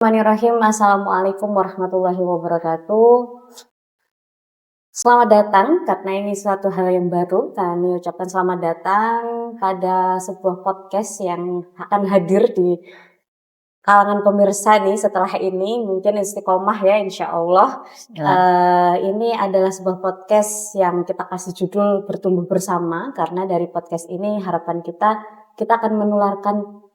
Bismillahirrahmanirrahim. Assalamualaikum warahmatullahi wabarakatuh. Selamat datang, karena ini suatu hal yang baru. Kami ucapkan selamat datang pada sebuah podcast yang akan hadir di kalangan pemirsa nih setelah ini. Mungkin istiqomah ya, insya Allah. Ini adalah sebuah podcast yang kita kasih judul Bertumbuh Bersama. Karena dari podcast ini harapan kita akan menularkan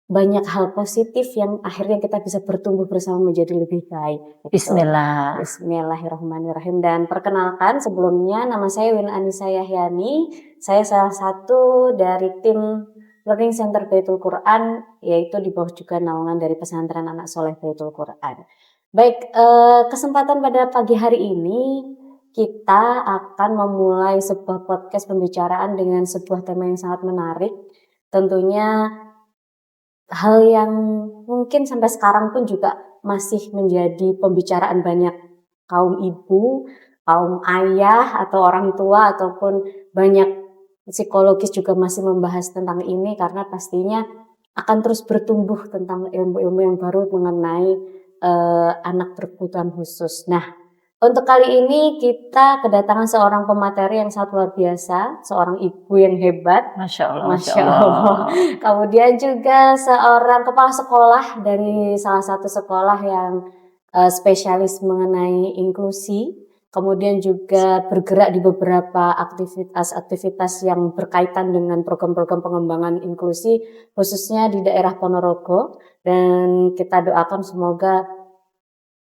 banyak hal positif yang akhirnya kita bisa bertumbuh bersama menjadi lebih baik. Bismillahirrahmanirrahim. Dan perkenalkan sebelumnya, nama saya Win Anissa Yahyani. Saya salah satu dari tim Learning Center Baitul Quran, yaitu di bawah juga naungan dari Pesantren Anak Soleh Baitul Quran. Baik, kesempatan pada pagi hari ini kita akan memulai sebuah podcast pembicaraan dengan sebuah tema yang sangat menarik. Tentunya hal yang mungkin sampai sekarang pun juga masih menjadi pembicaraan banyak kaum ibu, kaum ayah atau orang tua, ataupun banyak psikologis juga masih membahas tentang ini, karena pastinya akan terus bertumbuh tentang ilmu-ilmu yang baru mengenai anak berkebutuhan khusus. Nah, untuk kali ini kita kedatangan seorang pemateri yang sangat luar biasa, seorang ibu yang hebat. Masya Allah, Masya Allah. Kemudian juga seorang kepala sekolah dari salah satu sekolah yang spesialis mengenai inklusi. Kemudian juga bergerak di beberapa aktivitas yang berkaitan dengan program-program pengembangan inklusi, khususnya di daerah Ponorogo. Dan kita doakan semoga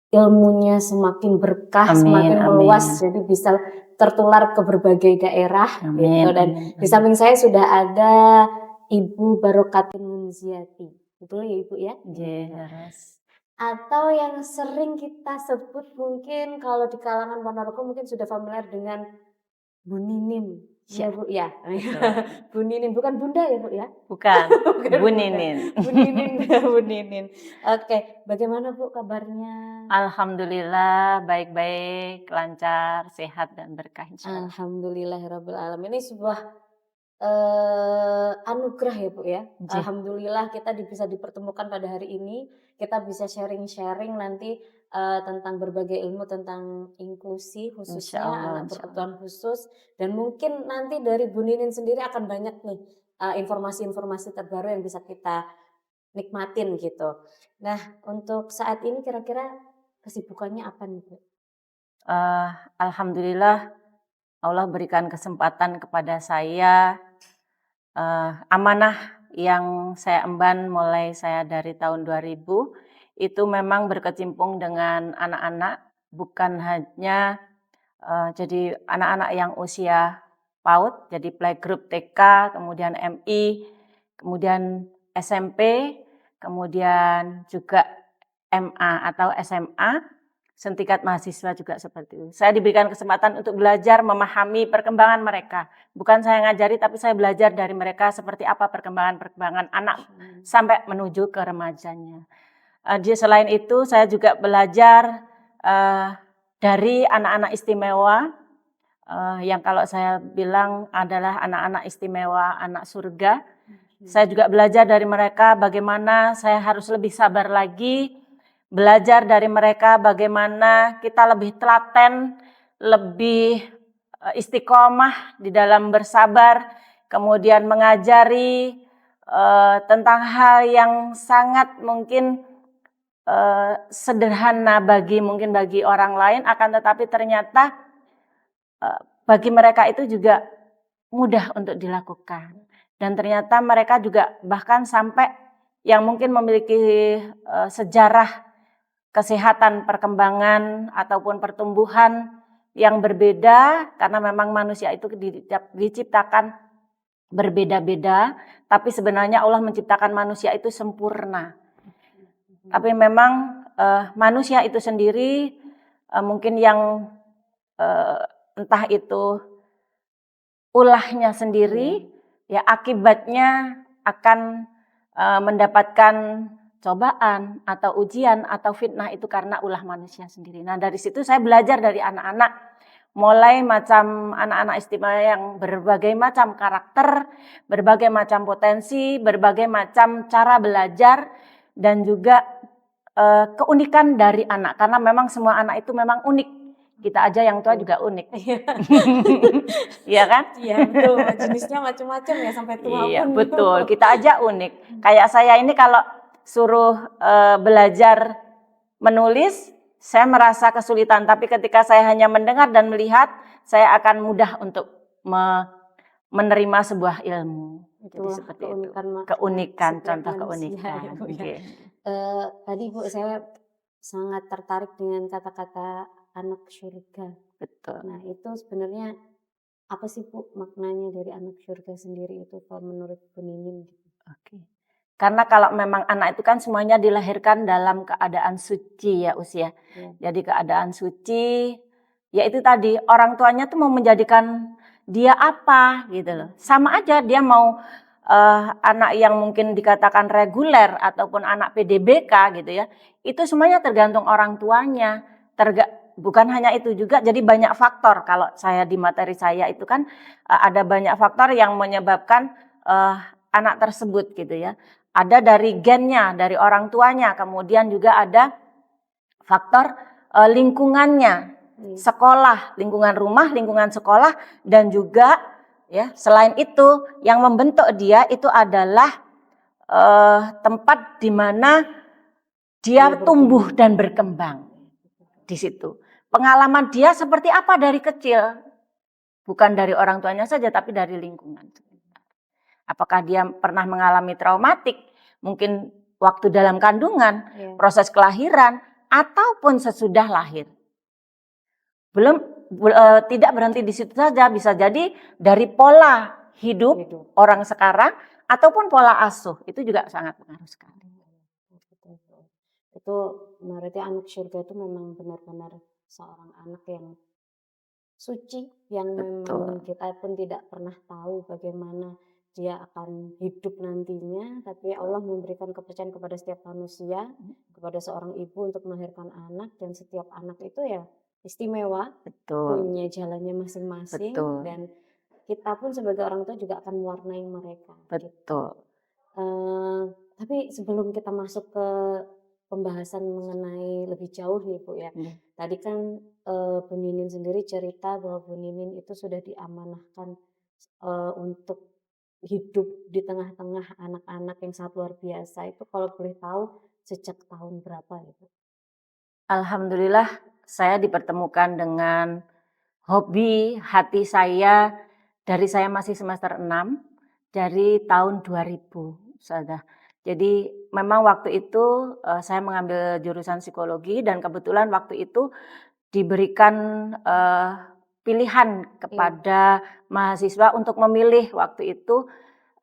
ilmunya semakin berkah, semakin meluas, jadi bisa tertular ke berbagai daerah. Gitu. Dan di samping saya sudah ada Ibu Barokatin Munziati. Betul ya Ibu ya? Yes. Atau yang sering kita sebut mungkin kalau di kalangan Ponorogo mungkin sudah familiar dengan Bu Ninin. Ya Bu ya. Bu Ninin, bukan Bunda ya Bu ya? Bukan, Bu Ninin. Bu Ninin, Bu Ninin. Oke, bagaimana Bu kabarnya? Alhamdulillah baik-baik, lancar, sehat dan berkah insyaallah. Alhamdulillahirabbil alamin. Ini sebuah anugerah ya Bu ya. Alhamdulillah kita bisa dipertemukan pada hari ini. Kita bisa sharing-sharing nanti tentang berbagai ilmu tentang inklusi, khususnya anak berkebutuhan khusus. Dan mungkin nanti dari Bu Ninin sendiri akan banyak nih informasi-informasi terbaru yang bisa kita nikmatin gitu. Nah, untuk saat ini kira-kira kesibukannya apa nih Bu? Alhamdulillah Allah berikan kesempatan kepada saya, amanah yang saya emban mulai saya dari tahun 2000 itu memang berkecimpung dengan anak-anak, bukan hanya jadi anak-anak yang usia PAUD, jadi playgroup TK, kemudian MI, kemudian SMP, kemudian juga MA atau SMA, setingkat mahasiswa juga seperti itu. Saya diberikan kesempatan untuk belajar memahami perkembangan mereka. Bukan saya ngajari, tapi saya belajar dari mereka seperti apa perkembangan anak sampai menuju ke remajanya. Selain itu saya juga belajar dari anak-anak istimewa, yang kalau saya bilang adalah anak-anak istimewa, anak surga. Saya juga belajar dari mereka bagaimana saya harus lebih sabar lagi, belajar dari mereka bagaimana kita lebih telaten, lebih istiqomah di dalam bersabar, kemudian mengajari tentang hal yang sangat mungkin sederhana bagi orang lain, akan tetapi ternyata bagi mereka itu juga mudah untuk dilakukan. Dan ternyata mereka juga bahkan sampai yang mungkin memiliki sejarah kesehatan, perkembangan ataupun pertumbuhan yang berbeda, karena memang manusia itu diciptakan berbeda-beda, tapi sebenarnya Allah menciptakan manusia itu sempurna. Tapi memang manusia itu sendiri mungkin yang entah itu ulahnya sendiri, ya akibatnya akan mendapatkan cobaan atau ujian atau fitnah itu karena ulah manusia sendiri. Nah, dari situ saya belajar dari anak-anak, mulai macam anak-anak istimewa yang berbagai macam karakter, berbagai macam potensi, berbagai macam cara belajar, dan juga keunikan dari anak, karena memang semua anak itu memang unik. Kita aja yang tua juga unik. Iya kan? Iya betul, jenisnya macam-macam ya sampai tua Iya pun. betul, kita aja unik. Kayak saya ini kalau suruh belajar menulis, saya merasa kesulitan. Tapi ketika saya hanya mendengar dan melihat, saya akan mudah untuk menerima sebuah ilmu. Jadi Itulah seperti itu. keunikan Keunikan, setiap contoh manusia keunikan. ya, Bu, ya. Oke. Tadi Bu saya sangat tertarik dengan kata-kata anak surga. Betul. Nah itu sebenarnya apa sih Bu maknanya dari anak surga sendiri itu kalau menurut Bu Nining? Oke. Karena kalau memang anak itu kan semuanya dilahirkan dalam keadaan suci ya usia. Ya. Jadi keadaan suci, ya itu tadi orang tuanya tuh mau menjadikan dia apa gitu loh. Sama aja dia mau anak yang mungkin dikatakan reguler ataupun anak PDBK gitu ya. Itu semuanya tergantung orang tuanya. Bukan hanya itu juga, jadi banyak faktor. Kalau saya di materi saya itu kan ada banyak faktor yang menyebabkan anak tersebut gitu ya. Ada dari gennya, dari orang tuanya, kemudian juga ada faktor lingkungannya, sekolah, lingkungan rumah, lingkungan sekolah, dan juga ya selain itu yang membentuk dia itu adalah tempat di mana dia tumbuh dan berkembang di situ. Pengalaman dia seperti apa dari kecil, bukan dari orang tuanya saja, tapi dari lingkungan. Apakah dia pernah mengalami traumatik, mungkin waktu dalam kandungan, proses kelahiran, ataupun sesudah lahir. Tidak berhenti di situ saja, bisa jadi dari pola hidup orang sekarang, ataupun pola asuh, itu juga sangat pengaruh sekali. Itu berarti anak surga itu memang benar-benar seorang anak yang suci, yang memang kita pun tidak pernah tahu bagaimana dia akan hidup nantinya, tapi Allah memberikan kepercayaan kepada setiap manusia, kepada seorang ibu untuk melahirkan anak, dan setiap anak itu ya istimewa, punya jalannya masing-masing, dan kita pun sebagai orang tua juga akan mewarnai mereka. Betul. Tapi sebelum kita masuk ke pembahasan mengenai lebih jauh nih Bu ya, tadi kan Bu Nining sendiri cerita bahwa Bu Nining itu sudah diamanahkan untuk hidup di tengah-tengah anak-anak yang sangat luar biasa. Itu kalau boleh tahu sejak tahun berapa ya Bu? Alhamdulillah saya dipertemukan dengan hobi hati saya dari saya masih semester 6, dari tahun 2000 sudah. Jadi memang waktu itu saya mengambil jurusan psikologi, dan kebetulan waktu itu diberikan pilihan kepada mahasiswa untuk memilih waktu itu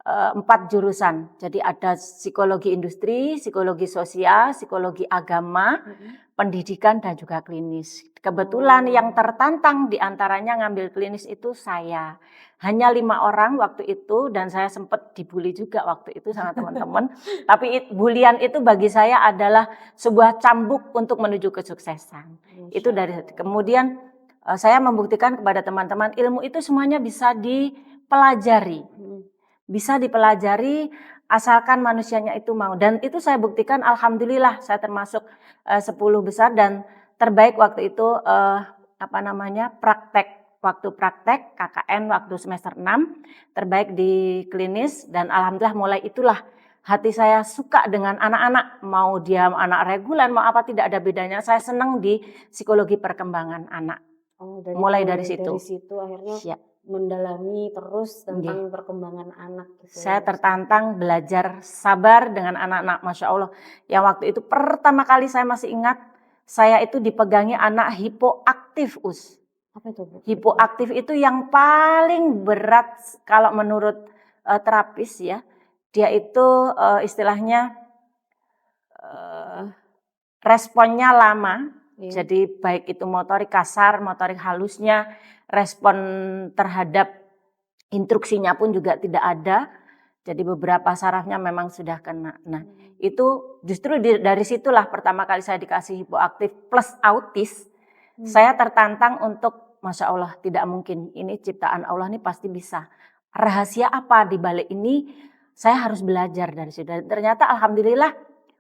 4 jurusan. Jadi ada psikologi industri, psikologi sosial, psikologi agama, pendidikan, dan juga klinis. Kebetulan yang tertantang diantaranya ngambil klinis itu saya. Hanya 5 orang waktu itu, dan saya sempat dibully juga waktu itu sama teman-teman. Tapi bulian itu bagi saya adalah sebuah cambuk untuk menuju kesuksesan. Itu dari kemudian saya membuktikan kepada teman-teman ilmu itu semuanya bisa dipelajari. Bisa dipelajari asalkan manusianya itu mau. Dan itu saya buktikan, alhamdulillah saya termasuk 10 besar dan terbaik waktu itu praktek. Waktu praktek KKN waktu semester 6 terbaik di klinis, dan alhamdulillah mulai itulah hati saya suka dengan anak-anak, mau dia anak reguler mau apa tidak ada bedanya. Saya senang di psikologi perkembangan anak. Mulai dari situ. Dari situ akhirnya mendalami terus tentang perkembangan anak. Gitu. Saya tertantang belajar sabar dengan anak-anak, Masya Allah. Yang waktu itu pertama kali saya masih ingat, saya itu dipegangi anak hipoaktif, Us. Apa itu, Bu? Hipoaktif itu yang paling berat kalau menurut terapis ya. Dia itu istilahnya responnya lama. Jadi baik itu motorik kasar, motorik halusnya, respon terhadap instruksinya pun juga tidak ada. Jadi beberapa sarafnya memang sudah kena. Nah, itu justru dari situlah pertama kali saya dikasih hipoaktif plus autis. Saya tertantang untuk, Masya Allah, tidak mungkin. Ini ciptaan Allah, ini pasti bisa. Rahasia apa di balik ini? Saya harus belajar dari situ. Dan ternyata alhamdulillah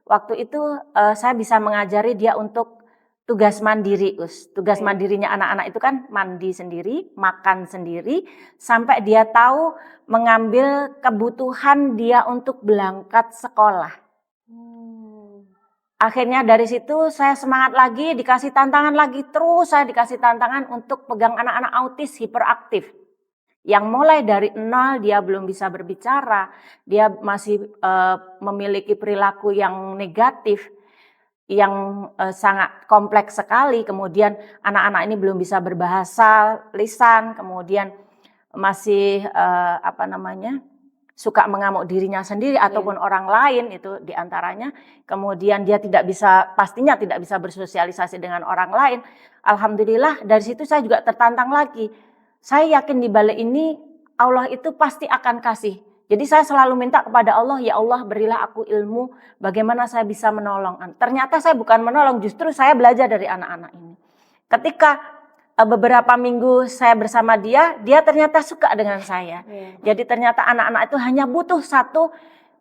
waktu itu saya bisa mengajari dia untuk tugas mandiri, Tugas mandirinya anak-anak itu kan mandi sendiri, makan sendiri, sampai dia tahu mengambil kebutuhan dia untuk berangkat sekolah. Akhirnya dari situ saya semangat lagi, dikasih tantangan lagi, terus saya dikasih tantangan untuk pegang anak-anak autis hiperaktif. Yang mulai dari nol dia belum bisa berbicara, dia masih memiliki perilaku yang negatif, yang sangat kompleks sekali. Kemudian anak-anak ini belum bisa berbahasa lisan, kemudian masih suka mengamuk dirinya sendiri ataupun orang lain itu diantaranya. Kemudian dia pastinya tidak bisa bersosialisasi dengan orang lain. Alhamdulillah dari situ saya juga tertantang lagi. Saya yakin di balik ini Allah itu pasti akan kasih. Jadi saya selalu minta kepada Allah, ya Allah berilah aku ilmu bagaimana saya bisa menolong. Ternyata saya bukan menolong, justru saya belajar dari anak-anak ini. Ketika beberapa minggu saya bersama dia ternyata suka dengan saya. Jadi ternyata anak-anak itu hanya butuh satu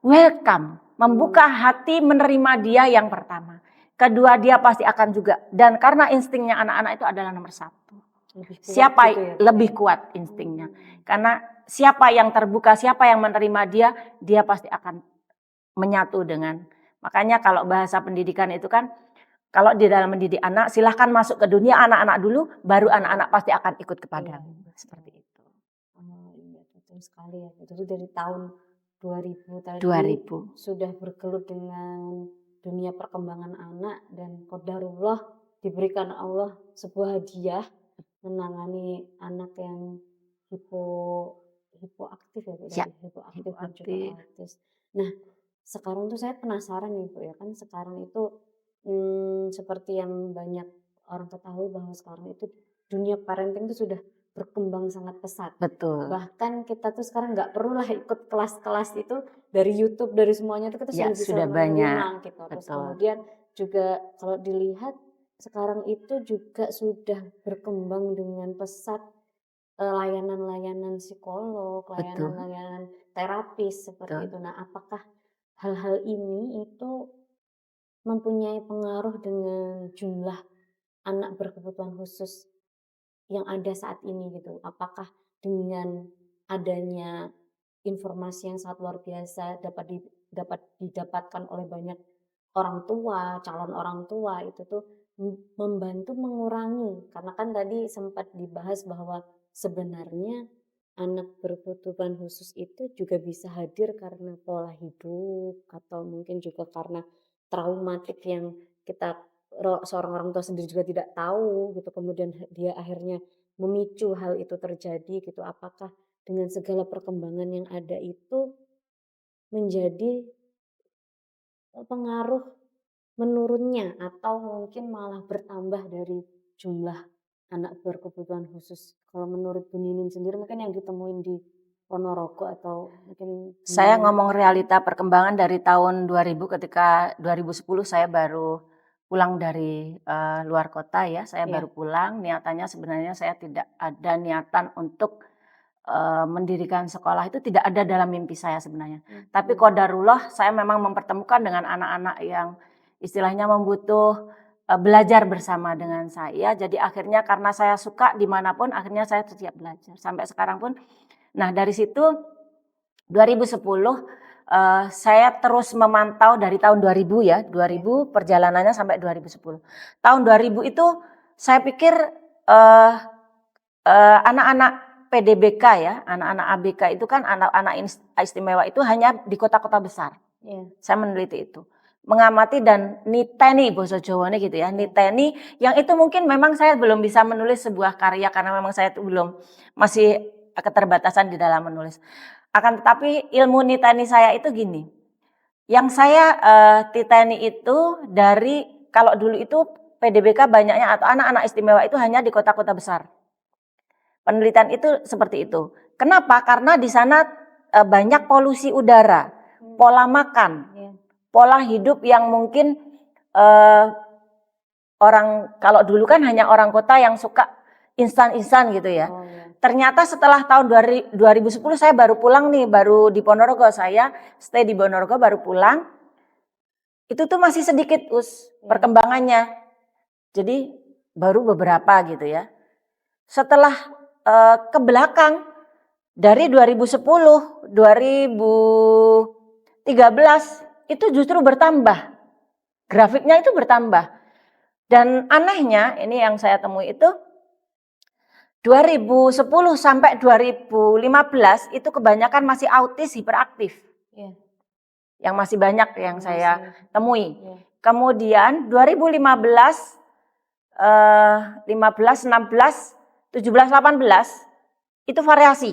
welcome, membuka hati menerima dia yang pertama. Kedua dia pasti akan juga, dan karena instingnya anak-anak itu adalah nomor satu. Lebih kuat instingnya. Karena siapa yang terbuka, siapa yang menerima dia pasti akan menyatu dengan. Makanya kalau bahasa pendidikan itu kan, kalau di dalam mendidik anak, silahkan masuk ke dunia anak-anak dulu, baru anak-anak pasti akan ikut kepadamu. Seperti itu. Iya, betul sekali ya. Jadi dari tahun 2000 tadi 2000. sudah bergelut dengan dunia perkembangan anak, dan qadarullah diberikan Allah sebuah hadiah menangani anak yang hipoaktif ya Bu, Ya, hipoaktif dan juga autis. Nah, sekarang tuh saya penasaran nih Bu ya, kan sekarang itu seperti yang banyak orang ketahui bahwa sekarang itu dunia parenting itu sudah berkembang sangat pesat. Betul. Bahkan kita tuh sekarang nggak perlu lah ikut kelas-kelas itu dari YouTube, dari semuanya itu kita Ya, sudah bisa sudah melalui banyak. rumah gitu. Terus Betul. kemudian juga kalau dilihat sekarang itu juga sudah berkembang dengan pesat layanan-layanan psikolog, layanan-layanan terapis seperti itu. Nah, apakah hal-hal ini itu mempunyai pengaruh dengan jumlah anak berkebutuhan khusus yang ada saat ini gitu? Apakah dengan adanya informasi yang sangat luar biasa dapat didapatkan oleh banyak orang tua, calon orang tua itu tuh membantu mengurangi, karena kan tadi sempat dibahas bahwa sebenarnya anak berkebutuhan khusus itu juga bisa hadir karena pola hidup atau mungkin juga karena traumatik yang kita seorang orang tua sendiri juga tidak tahu gitu, kemudian dia akhirnya memicu hal itu terjadi gitu. Apakah dengan segala perkembangan yang ada itu menjadi pengaruh menurunnya atau mungkin malah bertambah dari jumlah anak berkebutuhan khusus? Kalau menurut Bu Nining sendiri mungkin yang ditemuin di Ponorogo atau mungkin saya ngomong realita perkembangan dari tahun 2000, ketika 2010 saya baru pulang dari luar kota ya, saya baru pulang. Niatannya sebenarnya saya tidak ada niatan untuk mendirikan sekolah, itu tidak ada dalam mimpi saya sebenarnya. Tapi qadarullah saya memang mempertemukan dengan anak-anak yang istilahnya membutuh belajar bersama dengan saya. Jadi akhirnya karena saya suka dimanapun, akhirnya saya siap belajar sampai sekarang pun. Nah dari situ 2010 saya terus memantau dari tahun 2000 ya, 2000 perjalanannya sampai 2010. Tahun 2000 itu saya pikir anak-anak PDBK ya, anak-anak ABK itu kan anak-anak istimewa itu hanya di kota-kota besar. Saya meneliti itu, mengamati dan niteni bahasa Jawa gitu ya, niteni yang itu mungkin memang saya belum bisa menulis sebuah karya karena memang saya itu belum, masih keterbatasan di dalam menulis. Akan tetapi ilmu niteni saya itu gini, yang saya titeni itu dari, kalau dulu itu PDBK banyaknya atau anak-anak istimewa itu hanya di kota-kota besar. Penelitian itu seperti itu. Kenapa? Karena di sana banyak polusi udara, pola makan, pola hidup yang mungkin orang, kalau dulu kan hanya orang kota yang suka instan-instan gitu ya. Ternyata setelah tahun 2010 saya baru pulang nih, baru di Ponorogo, saya stay di Ponorogo baru pulang. Itu tuh masih sedikit perkembangannya. Jadi baru beberapa gitu ya. Setelah ke belakang dari 2010, 2013 itu justru bertambah. Grafiknya itu bertambah. Dan anehnya ini yang saya temui itu 2010 sampai 2015 itu kebanyakan masih autis hiperaktif. Yang masih banyak yang saya temui. Kemudian 2015, 15, 16, 17, 18 itu variasi.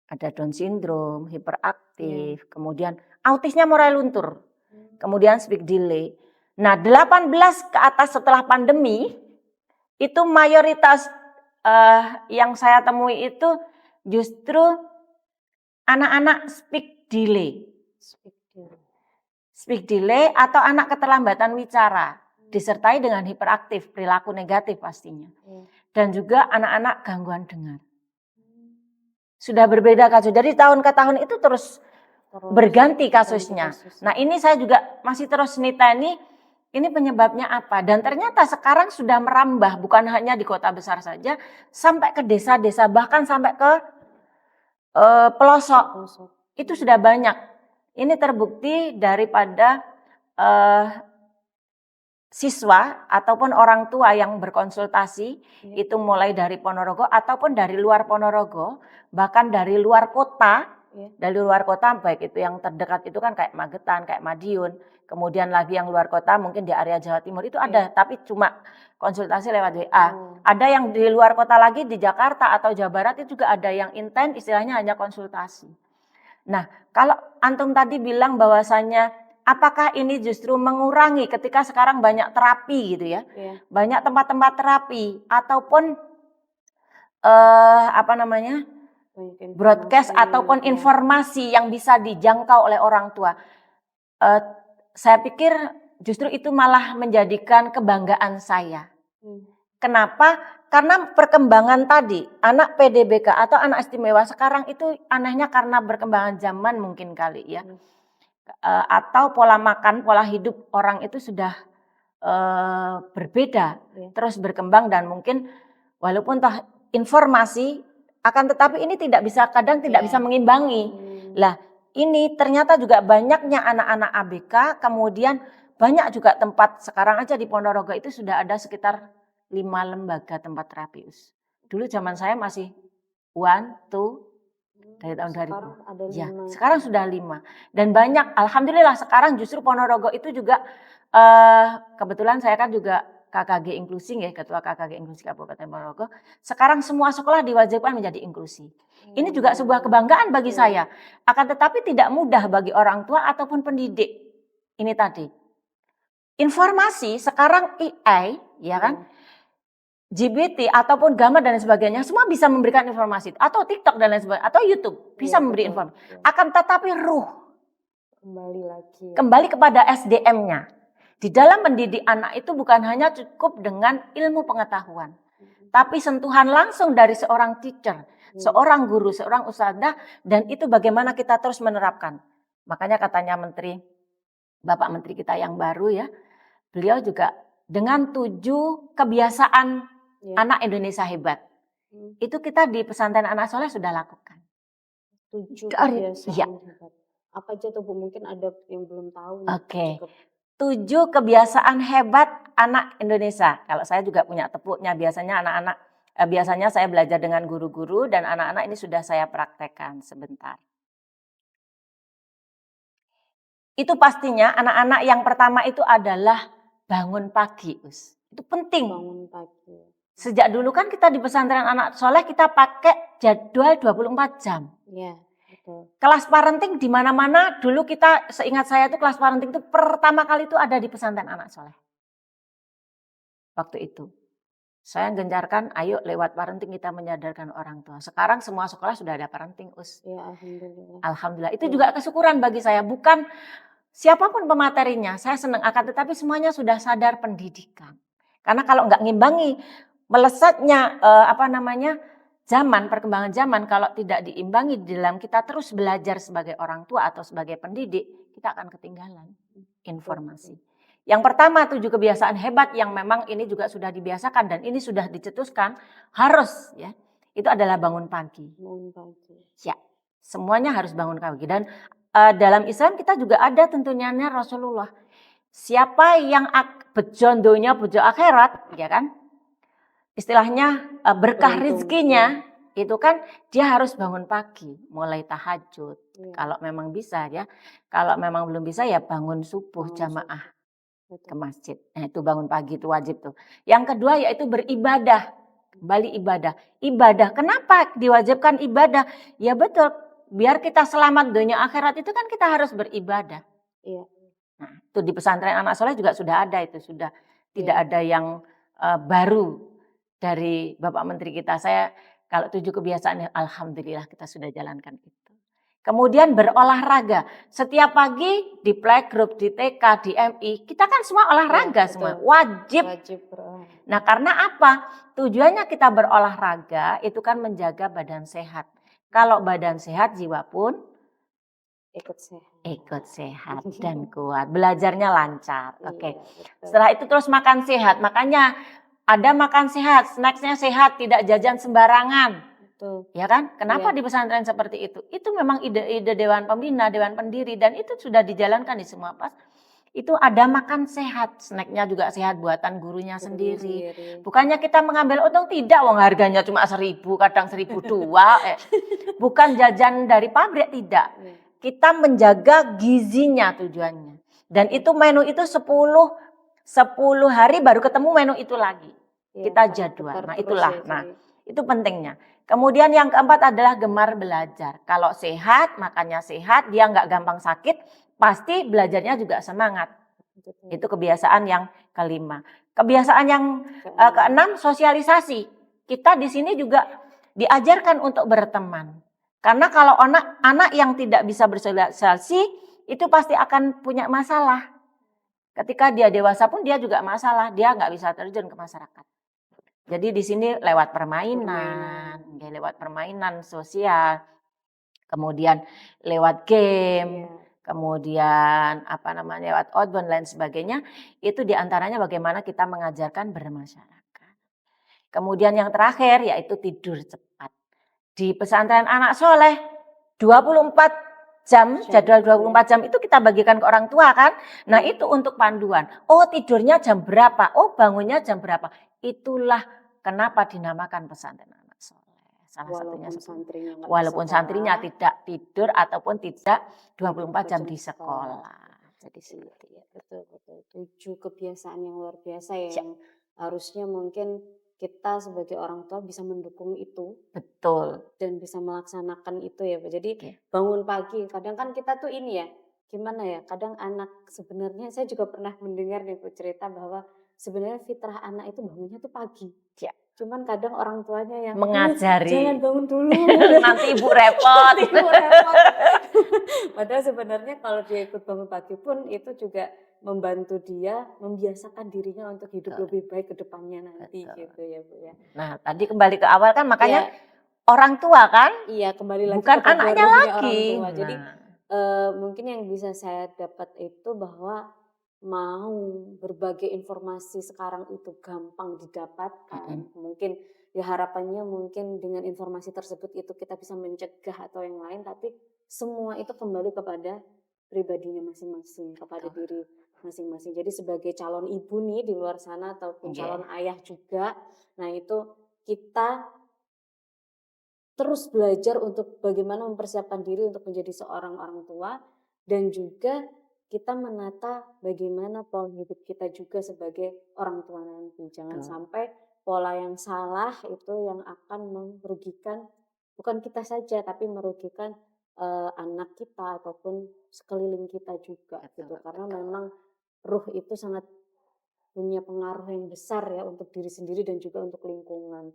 Ada Down syndrome, hiperaktif, kemudian autisnya mulai luntur. Kemudian speak delay. Nah, 18 ke atas setelah pandemi itu mayoritas yang saya temui itu justru anak-anak speak delay. Speak delay atau anak keterlambatan wicara, disertai dengan hiperaktif, perilaku negatif pastinya. Dan juga anak-anak gangguan dengar. Sudah berbeda kasus. Dari tahun ke tahun itu terus berganti kasusnya. Nah, ini saya juga masih terus niteni ini penyebabnya apa. Dan ternyata sekarang sudah merambah bukan hanya di kota besar saja, sampai ke desa-desa, bahkan sampai ke pelosok. Itu sudah banyak. Ini terbukti daripada siswa ataupun orang tua yang berkonsultasi, itu mulai dari Ponorogo ataupun dari luar Ponorogo, bahkan dari luar kota. Dari luar kota, baik itu yang terdekat itu kan kayak Magetan, kayak Madiun, kemudian lagi yang luar kota mungkin di area Jawa Timur itu ada, tapi cuma konsultasi lewat WA. Ada yang di luar kota lagi di Jakarta atau Jawa Barat itu juga ada yang intens, istilahnya hanya konsultasi. Nah, kalau antum tadi bilang bahwasanya apakah ini justru mengurangi ketika sekarang banyak terapi gitu ya, banyak tempat-tempat terapi ataupun broadcast ataupun informasi yang bisa dijangkau oleh orang tua. Saya pikir justru itu malah menjadikan kebanggaan saya. Kenapa? Karena perkembangan tadi, anak PDBK atau anak istimewa sekarang itu anehnya karena perkembangan zaman mungkin kali ya. Atau pola makan, pola hidup orang itu sudah berbeda, terus berkembang dan mungkin walaupun toh informasi akan tetapi ini tidak bisa, kadang tidak bisa mengimbangi. Lah, ini ternyata juga banyaknya anak-anak ABK, kemudian banyak juga tempat sekarang aja di Ponorogo itu sudah ada sekitar 5 lembaga tempat terapi. Dulu zaman saya masih 1, 2 dari tahun 2000. Ya, sekarang sudah 5. Dan banyak, alhamdulillah sekarang justru Ponorogo itu juga kebetulan saya kan juga KKG Inklusi ya, Ketua KKG Inklusi Kabupaten Ponorogo. Sekarang semua sekolah diwajibkan menjadi inklusi. Ini juga sebuah kebanggaan bagi saya. Akan tetapi tidak mudah bagi orang tua ataupun pendidik. Ini tadi. Informasi sekarang AI, ya kan? GPT ataupun gambar dan lain sebagainya semua bisa memberikan informasi, atau TikTok dan lain sebagainya, atau YouTube bisa memberi informasi. Akan tetapi kembali kepada SDM-nya. Di dalam mendidik anak itu bukan hanya cukup dengan ilmu pengetahuan, tapi sentuhan langsung dari seorang teacher, seorang guru, seorang ustadzah, dan itu bagaimana kita terus menerapkan. Makanya katanya Bapak Menteri kita yang baru ya, beliau juga dengan 7 kebiasaan anak Indonesia hebat. Itu kita di pesantren anak soleh sudah lakukan. 7 kebiasaan hebat. Apa aja tuh Bu? Mungkin ada yang belum tahu. Oke. 7 kebiasaan hebat anak Indonesia. Kalau saya juga punya tepuknya, biasanya saya belajar dengan guru-guru dan anak-anak ini sudah saya praktekkan sebentar. Itu pastinya anak-anak yang pertama itu adalah bangun pagi, Itu penting. Bangun pagi. Sejak dulu kan kita di pesantren anak soleh kita pakai jadwal 24 jam. Iya, betul. Kelas parenting di mana-mana dulu kita, seingat saya tuh kelas parenting itu pertama kali itu ada di pesantren anak soleh. Waktu itu. Saya gencarkan, ayo lewat parenting kita menyadarkan orang tua. Sekarang semua sekolah sudah ada parenting, Ya, alhamdulillah. Alhamdulillah. Itu juga kesyukuran bagi saya. Bukan siapapun pematerinya, saya senang akan tetapi semuanya sudah sadar pendidikan. Karena kalau nggak ngimbangi melesatnya zaman, perkembangan zaman, kalau tidak diimbangi di dalam kita terus belajar sebagai orang tua atau sebagai pendidik, kita akan ketinggalan. informasi. Yang pertama 7 kebiasaan hebat yang memang ini juga sudah dibiasakan dan ini sudah dicetuskan harus ya. Itu adalah bangun pagi. Bangun pagi. Ya, semuanya harus bangun pagi dan dalam Islam kita juga ada tentunya Rasulullah. Siapa yang bejondonya bojo akhirat, ya kan? Istilahnya berkah rezekinya itu kan dia harus bangun pagi, mulai tahajud. Kalau memang bisa ya. Kalau memang belum bisa ya bangun subuh jamaah ke masjid. Nah, itu bangun pagi itu wajib tuh. Yang kedua yaitu beribadah. Kembali ibadah. Ibadah. Kenapa diwajibkan ibadah? Ya betul. Biar kita selamat dunia akhirat itu kan kita harus beribadah. Iya. Nah, itu di pesantren anak soleh juga sudah ada itu. Sudah tidak ada yang baru dari Bapak Menteri kita. Saya kalau 7 kebiasaan alhamdulillah kita sudah jalankan itu. Kemudian berolahraga. Setiap pagi di playgroup, di TK, di MI, kita kan semua olahraga semua. Wajib. Nah, karena apa? Tujuannya kita berolahraga itu kan menjaga badan sehat. Kalau badan sehat, jiwa pun ikut sehat dan kuat. Belajarnya lancar. Oke. Setelah itu terus makan sehat. Makanya ada makan sehat, snacksnya sehat, tidak jajan sembarangan. Ya kan? Kenapa di pesantren seperti itu? Itu memang ide-ide Dewan Pembina, Dewan Pendiri dan itu sudah dijalankan di semua pas. Itu ada makan sehat, snacknya juga sehat buatan gurunya sendiri. Bukannya kita mengambil untung, tidak, wong harganya cuma 1.000, kadang 1.200. Bukan jajan dari pabrik, tidak. Kita menjaga gizinya tujuannya. Dan itu menu itu 10 hari baru ketemu menu itu lagi. Kita jadwal. Nah itulah. Nah itu pentingnya. Kemudian yang keempat adalah gemar belajar. Kalau sehat, makannya sehat, dia nggak gampang sakit, pasti belajarnya juga semangat. Itu kebiasaan yang kelima. Kebiasaan yang keenam, sosialisasi. Kita di sini juga diajarkan untuk berteman. Karena kalau anak yang tidak bisa bersosialisasi, itu pasti akan punya masalah. Ketika dia dewasa pun dia juga masalah, dia nggak bisa terjun ke masyarakat. Jadi di sini lewat permainan sosial, kemudian lewat game, kemudian lewat outbound lain sebagainya. Itu diantaranya bagaimana kita mengajarkan bermasyarakat. Kemudian yang terakhir yaitu tidur cepat. Di pesantren anak soleh 24 jam, jadwal 24 jam itu kita bagikan ke orang tua kan. Nah itu untuk panduan. Oh tidurnya jam berapa, oh bangunnya jam berapa. Itulah kenapa dinamakan pesantren anak soleh. Salah satunya walaupun santrinya tidak tidur ataupun tidak 24 jam di sekolah. Jadi seperti itu. Betul. 7 kebiasaan yang luar biasa ya. Yang harusnya mungkin kita sebagai orang tua bisa mendukung itu. Betul. Dan bisa melaksanakan itu ya. Jadi bangun pagi. Kadang kan kita tuh ini ya. Gimana ya. Kadang anak sebenarnya saya juga pernah mendengar nih cerita bahwa sebenarnya fitrah anak itu bangunnya tuh pagi. Ya. Cuman kadang orang tuanya yang mengajari. Jangan bangun dulu. Nanti ibu repot. Padahal sebenarnya kalau dia ikut bangun pagi pun itu juga membantu dia membiasakan dirinya untuk hidup lebih baik ke depannya nanti. Gitu ya Bu ya. Nah tadi kembali ke awal kan makanya orang tua kan? Iya kembali lagi bukan anaknya lagi. Orang tua. Jadi mungkin yang bisa saya dapat itu bahwa mau berbagai informasi sekarang itu gampang didapatkan. Mungkin ya harapannya mungkin dengan informasi tersebut itu kita bisa mencegah atau yang lain. Tapi semua itu kembali kepada pribadinya masing-masing, kepada diri masing-masing. Jadi sebagai calon ibu nih di luar sana ataupun calon ayah juga. Nah itu kita terus belajar untuk bagaimana mempersiapkan diri untuk menjadi seorang orang tua. Dan juga kita menata bagaimana pola hidup kita juga sebagai orang tua nanti. Jangan sampai pola yang salah itu yang akan merugikan bukan kita saja tapi merugikan anak kita ataupun sekeliling kita juga gitu. Karena memang ruh itu sangat punya pengaruh yang besar ya untuk diri sendiri dan juga untuk lingkungan.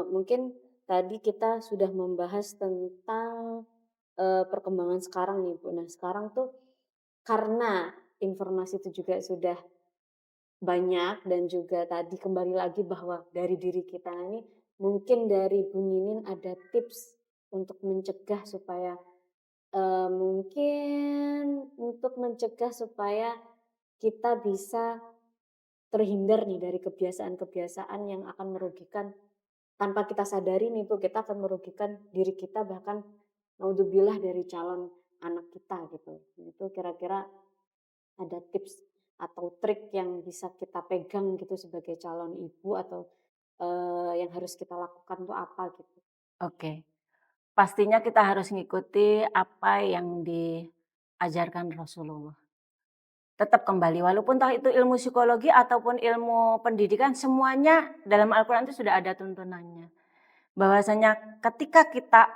Mungkin tadi kita sudah membahas tentang perkembangan sekarang nih Bu. Nah sekarang tuh karena informasi itu juga sudah banyak dan juga tadi kembali lagi bahwa dari diri kita ini mungkin dari Bu Ninin ada tips untuk mencegah supaya Mungkin untuk mencegah supaya kita bisa terhindar nih dari kebiasaan-kebiasaan yang akan merugikan tanpa kita sadari nih Bu, kita akan merugikan diri kita bahkan naudzubillah dari calon anak kita gitu. Itu kira-kira ada tips atau trik yang bisa kita pegang gitu sebagai calon ibu atau, yang harus kita lakukan tuh apa gitu? Oke, pastinya kita harus ngikuti apa yang diajarkan Rasulullah. Tetap kembali, walaupun toh itu ilmu psikologi ataupun ilmu pendidikan, semuanya dalam Al-Quran itu sudah ada tuntunannya. Bahwasanya ketika kita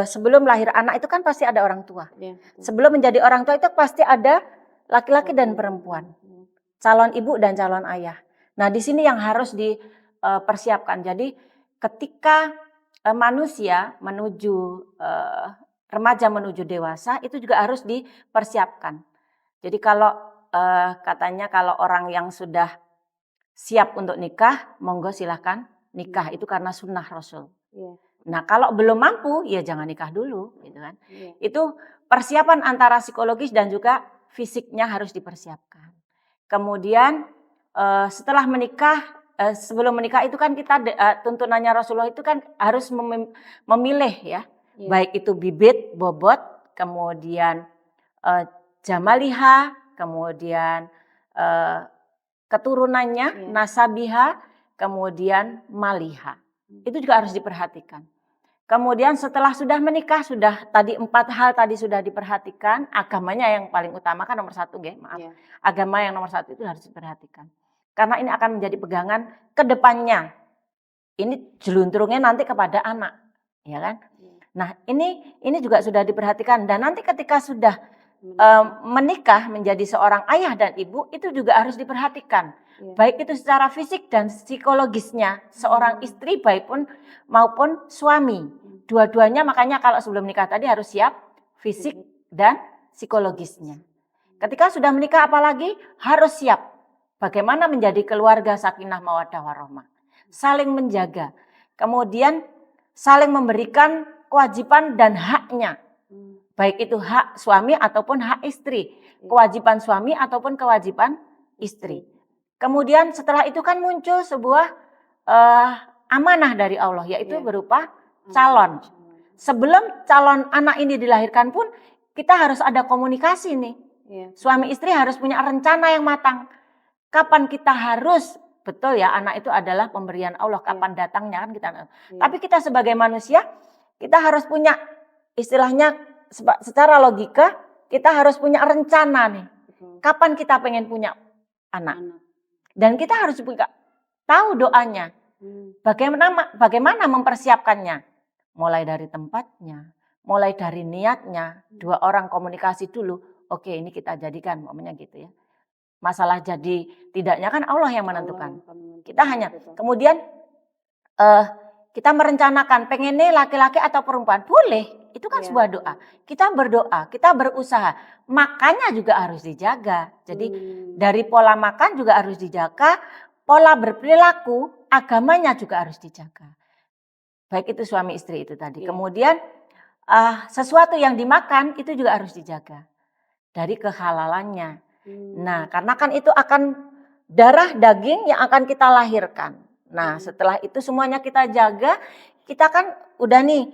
sebelum lahir anak itu kan pasti ada orang tua. Iya, Sebelum menjadi orang tua itu pasti ada laki-laki dan perempuan, calon ibu dan calon ayah. Nah, di sini yang harus dipersiapkan. Jadi ketika manusia menuju remaja menuju dewasa itu juga harus dipersiapkan. Jadi kalau katanya kalau orang yang sudah siap untuk nikah, monggo silahkan nikah. Itu karena sunnah Rasul. Iya, Nah, kalau belum mampu, ya jangan nikah dulu, gitu kan. iya. Itu persiapan antara psikologis dan juga fisiknya harus dipersiapkan. Kemudian setelah menikah, sebelum menikah itu kan kita tuntunannya Rasulullah itu kan harus memilih ya, Iya. baik itu bibit, bobot, kemudian jamaliha, kemudian keturunannya, Iya. nasabiha, kemudian maliha. Itu juga harus diperhatikan. Kemudian setelah sudah menikah, sudah tadi 4 hal tadi sudah diperhatikan, agamanya yang paling utama kan nomor 1 nggih, maaf. Iya. Agama yang nomor 1 itu harus diperhatikan. Karena ini akan menjadi pegangan ke depannya. Ini jelunturungnya nanti kepada anak, ya kan? Iya. Nah, ini juga sudah diperhatikan dan nanti ketika sudah menikah menjadi seorang ayah dan ibu itu juga harus diperhatikan. Iya. Baik itu secara fisik dan psikologisnya seorang istri baik pun maupun suami. Dua-duanya makanya kalau sebelum nikah tadi harus siap fisik dan psikologisnya. Ketika sudah menikah apalagi harus siap bagaimana menjadi keluarga sakinah mawaddah warahmah. Saling menjaga. Kemudian saling memberikan kewajiban dan haknya. Baik itu hak suami ataupun hak istri. Kewajiban suami ataupun kewajiban istri. Kemudian setelah itu kan muncul sebuah amanah dari Allah, yaitu berupa calon. Sebelum calon anak ini dilahirkan pun kita harus ada komunikasi nih. Suami istri harus punya rencana yang matang. Kapan kita harus, betul ya, anak itu adalah pemberian Allah, kapan datangnya kan kita. Tapi kita sebagai manusia, kita harus punya istilahnya secara logika, kita harus punya rencana nih. Kapan kita pengen punya anak. Dan kita harus punya tahu doanya. Bagaimana mempersiapkannya. Mulai dari tempatnya, mulai dari niatnya. 2 orang komunikasi dulu. Oke, ini kita jadikan, momennya gitu ya. Masalah jadi tidaknya kan Allah yang menentukan. Kita hanya kemudian kita merencanakan pengen nih laki-laki atau perempuan. Boleh, itu kan sebuah doa. Kita berdoa, kita berusaha. Makannya juga harus dijaga. Jadi dari pola makan juga harus dijaga. Pola berperilaku, agamanya juga harus dijaga. Baik itu suami istri itu tadi. Kemudian sesuatu yang dimakan itu juga harus dijaga. Dari kehalalannya. Nah, karena kan itu akan darah daging yang akan kita lahirkan. Nah, setelah itu semuanya kita jaga, kita kan udah nih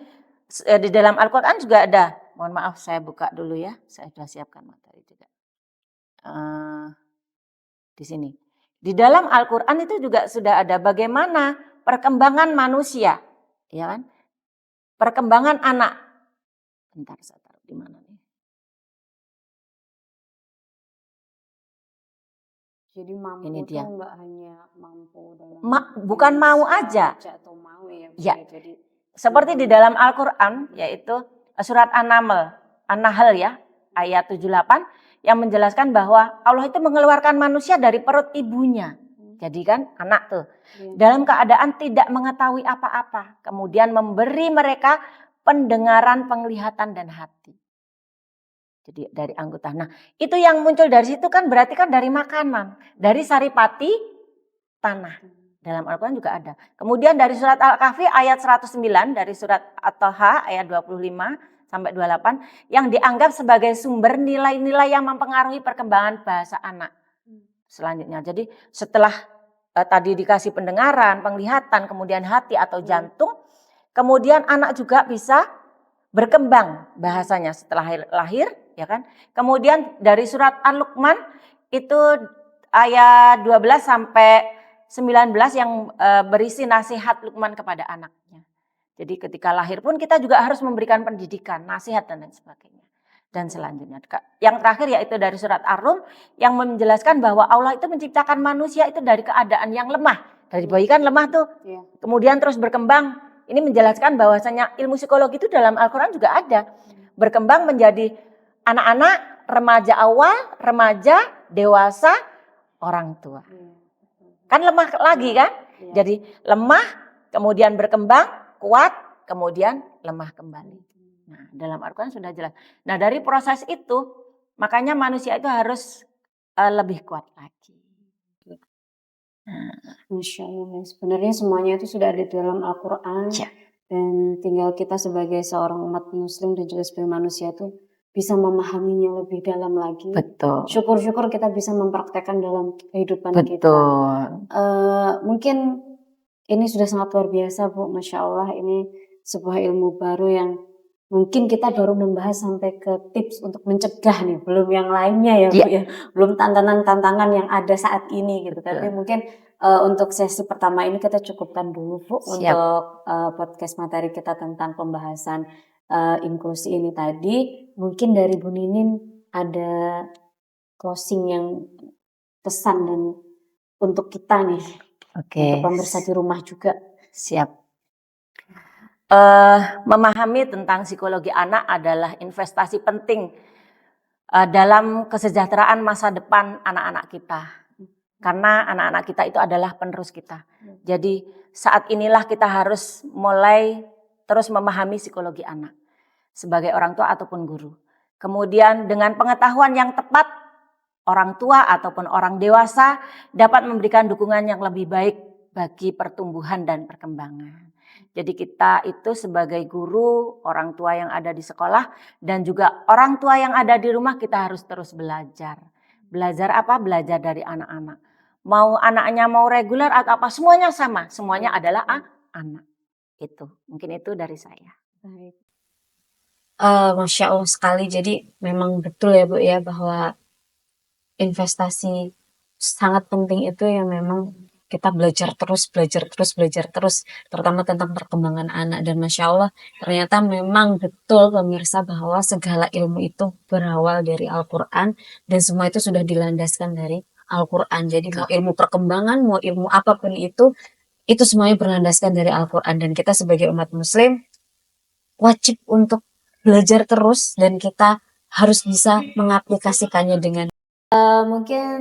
di dalam Al-Quran juga ada. Mohon maaf saya buka dulu ya, saya sudah siapkan materi juga. Di sini. Di dalam Al-Quran itu juga sudah ada bagaimana perkembangan manusia. Ya kan? Perkembangan anak. Bentar saya taruh di mana nih. Jadi mampu Ini dia. tuh nggak hanya mampu dalam bukan mau aja. atau mau ya. Ya. Jadi Seperti di dalam Al-Quran yaitu surat An-Nahl ya ayat 78 yang menjelaskan bahwa Allah itu mengeluarkan manusia dari perut ibunya. Jadi kan anak tuh dalam keadaan tidak mengetahui apa-apa. Kemudian memberi mereka pendengaran, penglihatan dan hati. Jadi dari anggota. Nah itu yang muncul dari situ kan berarti kan dari makanan. Dari saripati tanah. Dalam Al-Quran juga ada. Kemudian dari surat Al-Kahfi ayat 109. Dari surat At-Taha ayat 25 sampai 28 yang dianggap sebagai sumber nilai-nilai yang mempengaruhi perkembangan bahasa anak selanjutnya. Jadi setelah tadi dikasih pendengaran, penglihatan, kemudian hati atau jantung, kemudian anak juga bisa berkembang bahasanya setelah lahir, ya kan? Kemudian dari surat Al-Luqman itu ayat 12 sampai 19 yang berisi nasihat Luqman kepada anaknya. Jadi ketika lahir pun kita juga harus memberikan pendidikan, nasihat dan lain sebagainya. Dan selanjutnya yang terakhir yaitu dari surat Ar-Rum yang menjelaskan bahwa Allah itu menciptakan manusia itu dari keadaan yang lemah. Dari bayi kan lemah tuh. Kemudian terus berkembang. Ini menjelaskan bahwasanya ilmu psikologi itu dalam Al-Quran juga ada. Berkembang menjadi anak-anak, remaja awal, remaja, dewasa, orang tua. Kan lemah lagi kan? Jadi lemah, kemudian berkembang, kuat, kemudian lemah kembali. Nah, dalam Al-Quran sudah jelas. Nah, dari proses itu, makanya manusia itu harus lebih kuat lagi. Masya Allah, sebenarnya semuanya itu sudah ada di dalam Al-Quran. Dan tinggal kita sebagai seorang umat muslim dan juga sebagai manusia itu bisa memahaminya lebih dalam lagi. Betul. Syukur-syukur kita bisa mempraktekkan dalam kehidupan Betul. kita. Mungkin ini sudah sangat luar biasa Bu, Masya Allah, ini sebuah ilmu baru yang mungkin kita baru membahas sampai ke tips untuk mencegah nih, belum yang lainnya ya Bu ya, belum tantangan-tantangan yang ada saat ini gitu. Tapi mungkin untuk sesi pertama ini kita cukupkan dulu Bu. Untuk podcast materi kita tentang pembahasan inklusi ini tadi. Mungkin dari Bu Ninin ada closing yang pesan dan untuk kita nih, untuk pemirsa di rumah juga. Siap. Memahami tentang psikologi anak adalah investasi penting dalam kesejahteraan masa depan anak-anak kita. Karena anak-anak kita itu adalah penerus kita. Jadi saat inilah kita harus mulai terus memahami psikologi anak sebagai orang tua ataupun guru. Kemudian dengan pengetahuan yang tepat, orang tua ataupun orang dewasa dapat memberikan dukungan yang lebih baik bagi pertumbuhan dan perkembangan. Jadi kita itu sebagai guru, orang tua yang ada di sekolah dan juga orang tua yang ada di rumah kita harus terus belajar. Belajar apa? Belajar dari anak-anak. Mau anaknya mau reguler atau apa, semuanya sama. Semuanya adalah anak. Itu, mungkin itu dari saya. Baik. Masya Allah sekali. Jadi memang betul ya Bu ya bahwa investasi sangat penting itu yang memang kita belajar terus, terutama tentang perkembangan anak. Dan Masya Allah, ternyata memang betul pemirsa bahwa segala ilmu itu berawal dari Al-Quran dan semua itu sudah dilandaskan dari Al-Quran. Jadi mau ilmu perkembangan, mau ilmu apapun itu semuanya berlandaskan dari Al-Quran. Dan kita sebagai umat muslim wajib untuk belajar terus dan kita harus bisa mengaplikasikannya dengan mungkin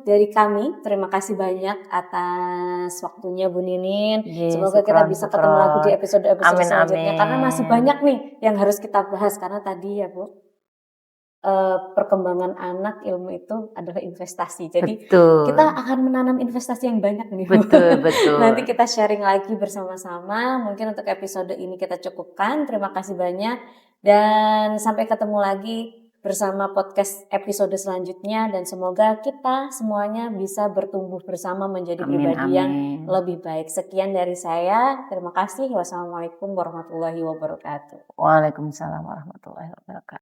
dari kami, terima kasih banyak atas waktunya Bu Ninin. Semoga kita bisa ketemu lagi di episode-episode selanjutnya. Karena masih banyak nih yang harus kita bahas. Karena tadi ya Bu, perkembangan anak, ilmu itu adalah investasi. Jadi kita akan menanam investasi yang banyak nih Bu. Betul. Nanti kita sharing lagi bersama-sama. Mungkin untuk episode ini kita cukupkan. Terima kasih banyak. Dan sampai ketemu lagi bersama podcast episode selanjutnya dan semoga kita semuanya bisa bertumbuh bersama menjadi pribadi yang lebih baik. Sekian dari saya. Terima kasih. Wassalamualaikum warahmatullahi wabarakatuh. Waalaikumsalam warahmatullahi wabarakatuh.